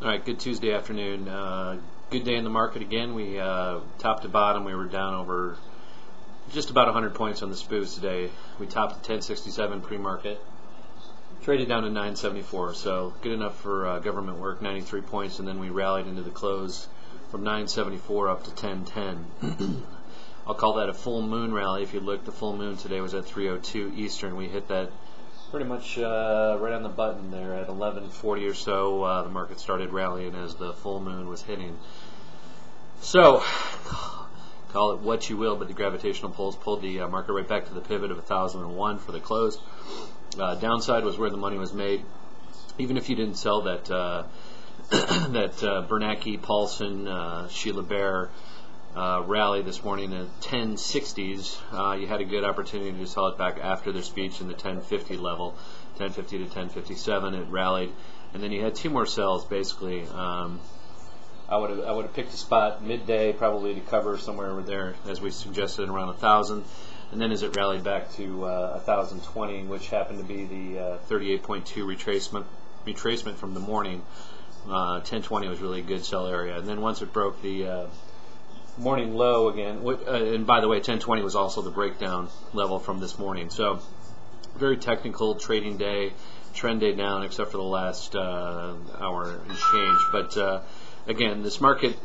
All right, good Tuesday afternoon. Good day in the market again. We top to bottom, we were down over just about 100 points on the spoos today. We topped at 1067 pre-market, traded down to 974, so good enough for government work, 93 points, and then we rallied into the close from 974 up to 1010. I'll call that a full moon rally. If you look, the full moon today was at 3:02 Eastern. We hit that pretty much right on the button there at 11:40 or so. The market started rallying as the full moon was hitting. So, call it what you will, but the gravitational pulls pulled the market right back to the pivot of 1001 for the close. Downside was where the money was made. Even if you didn't sell that Bernanke, Paulson, Sheila Bair rally this morning in the 1060s, you had a good opportunity to sell it back after their speech in the 1050 level, 1050 to 1057. It rallied, and then you had two more sells basically. I would have picked a spot midday probably to cover somewhere over there, as we suggested, around 1,000, and then as it rallied back to 1,020, which happened to be the 38.2 retracement from the morning. 1020 was really a good sell area, and then once it broke the morning low again, and by the way, 1020 was also the breakdown level from this morning. So very technical trading day, trend day down except for the last hour and change. But again, this market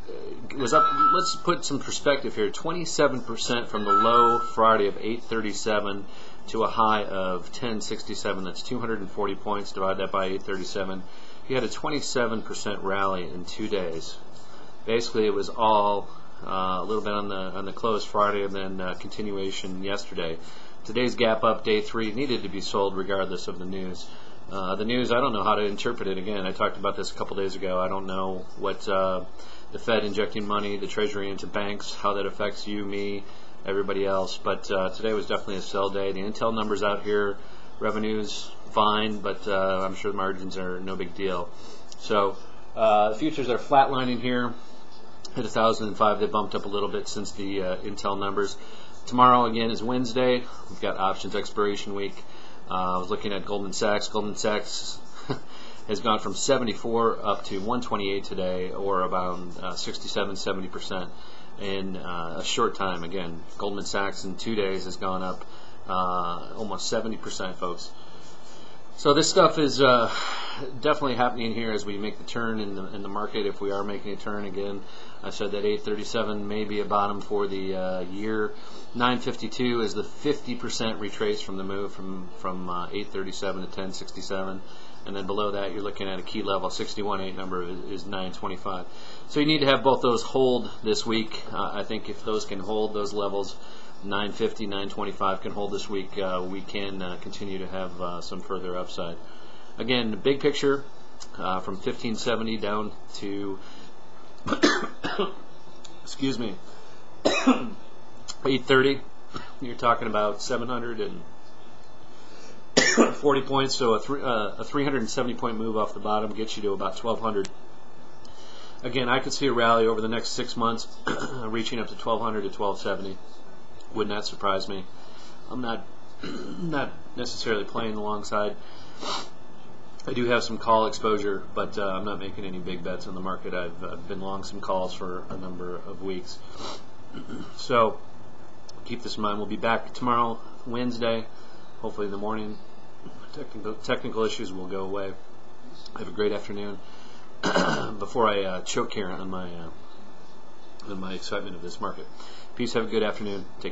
was up. Let's put some perspective here. 27% from the low Friday of 837 to a high of 1067. That's 240 points. Divide that by 837. You had a 27% rally in 2 days. Basically, it was all a little bit on the close Friday, and then continuation yesterday. Today's gap up, day 3, needed to be sold regardless of the news. The news, I don't know how to interpret it. Again, I talked about this a couple days ago. I don't know what the Fed injecting money, the Treasury into banks, how that affects you, me, everybody else. But today was definitely a sell day. The Intel numbers out here, revenues fine, but I'm sure the margins are no big deal. So the futures are flatlining here. At 1,005, they bumped up a little bit since the Intel numbers. Tomorrow, again, is Wednesday. We've got options expiration week. I was looking at Goldman Sachs. Goldman Sachs has gone from 74 up to 128 today, or about 67, 70% in a short time. Again, Goldman Sachs in 2 days has gone up almost 70%, folks. So this stuff is definitely happening here as we make the turn in the market. If we are making a turn again, I said that 837 may be a bottom for the year. 952 is the 50% retrace from the move from 837 to 1067, and then below that you're looking at a key level. 61.8 number is 925. So you need to have both those hold this week. I think if those can hold those levels, 950, 925 can hold this week, we can continue to have some further upside. Again, the big picture from 1570 down to excuse me 830, you're talking about 740 points. So a 370 point move off the bottom gets you to about 1,200. Again, I could see a rally over the next 6 months reaching up to 1,200 to 1,270. Would not surprise me. I'm not necessarily playing the long side. I do have some call exposure, but I'm not making any big bets on the market. I've been long some calls for a number of weeks. So keep this in mind. We'll be back tomorrow, Wednesday, hopefully in the morning. Technical issues will go away. Have a great afternoon. Before I choke here on my excitement of this market. Peace. Have a good afternoon. Take care.